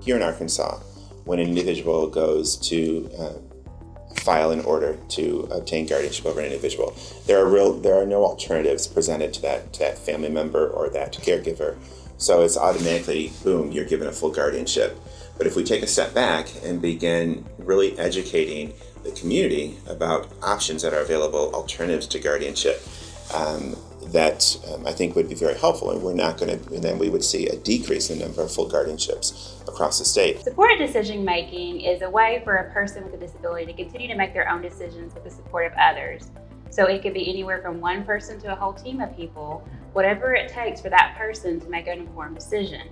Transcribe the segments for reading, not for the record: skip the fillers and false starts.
here in Arkansas, when an individual goes to file an order to obtain guardianship over an individual, there are no alternatives presented to that family member or that caregiver. So it's automatically, boom, you're given a full guardianship. But if we take a step back and begin really educating the community about options that are available, alternatives to guardianship, that I think would be very helpful, and then we would see a decrease in the number of full guardianships across the state. Supported decision making is a way for a person with a disability to continue to make their own decisions with the support of others. So it could be anywhere from one person to a whole team of people, whatever it takes for that person to make an informed decision.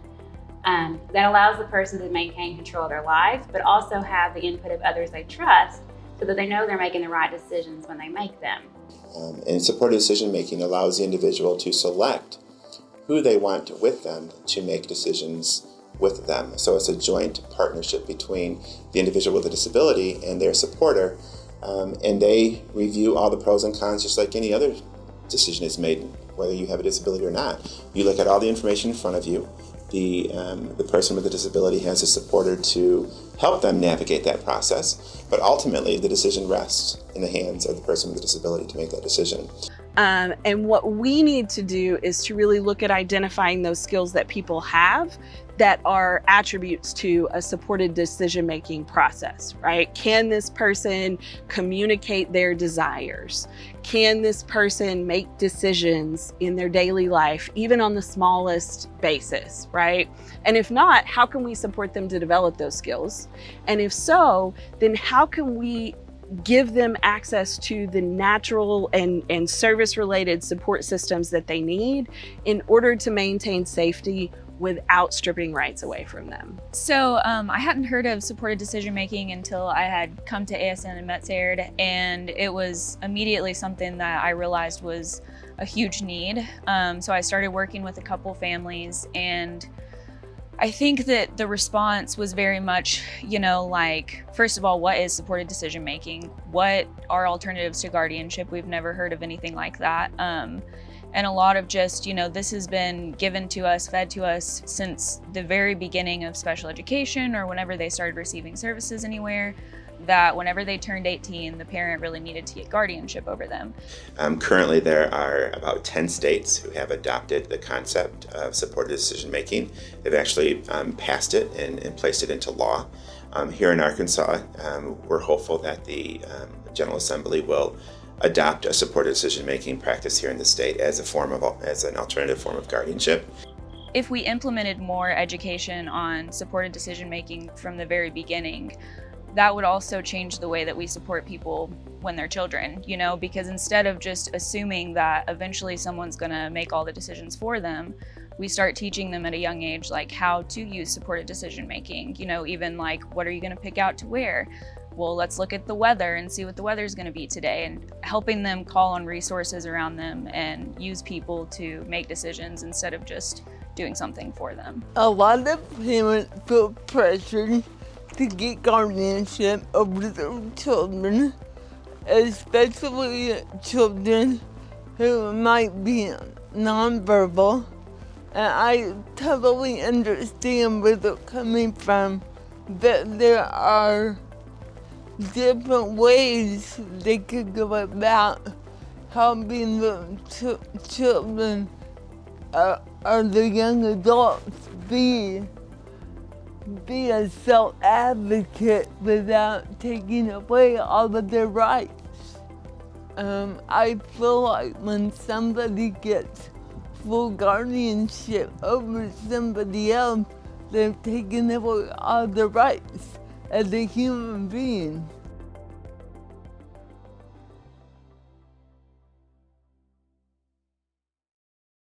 That allows the person to maintain control of their life, but also have the input of others they trust so that they know they're making the right decisions when they make them. And supported decision-making allows the individual to select who they want with them to make decisions with them. So it's a joint partnership between the individual with a disability and their supporter, and they review all the pros and cons just like any other decision is made, whether you have a disability or not. You look at all the information in front of you. The person with the disability has a supporter to help them navigate that process, but ultimately the decision rests in the hands of the person with the disability to make that decision. And what we need to do is to really look at identifying those skills that people have that are attributes to a supported decision-making process, right? Can this person communicate their desires? Can this person make decisions in their daily life, even on the smallest basis, right? And if not, how can we support them to develop those skills? And if so, then how can we give them access to the natural and service-related support systems that they need in order to maintain safety without stripping rights away from them? So I hadn't heard of supported decision making until I had come to ASN and MetSaird, and it was immediately something that I realized was a huge need. So I started working with a couple families, and I think that the response was very much, like, first of all, what is supported decision making? What are alternatives to guardianship? We've never heard of anything like that. And a lot of just, this has been given to us, fed to us since the very beginning of special education, or whenever they started receiving services anywhere, that whenever they turned 18, the parent really needed to get guardianship over them. Currently, there are about 10 states who have adopted the concept of supported decision making. They've actually passed it and placed it into law. Here in Arkansas, we're hopeful that the General Assembly will adopt a supported decision-making practice here in the state as an alternative form of guardianship. If we implemented more education on supported decision-making from the very beginning, that would also change the way that we support people when they're children, because instead of just assuming that eventually someone's gonna make all the decisions for them, we start teaching them at a young age, like how to use supported decision-making, even like, what are you gonna pick out to wear? Well, let's look at the weather and see what the weather's going to be today, and helping them call on resources around them and use people to make decisions instead of just doing something for them. A lot of parents feel pressured to get guardianship over their children, especially children who might be nonverbal. And I totally understand where they're coming from, that there are different ways they could go about helping the children or the young adults be a self-advocate without taking away all of their rights. I feel like when somebody gets full guardianship over somebody else, they've taken away all their rights as a human being.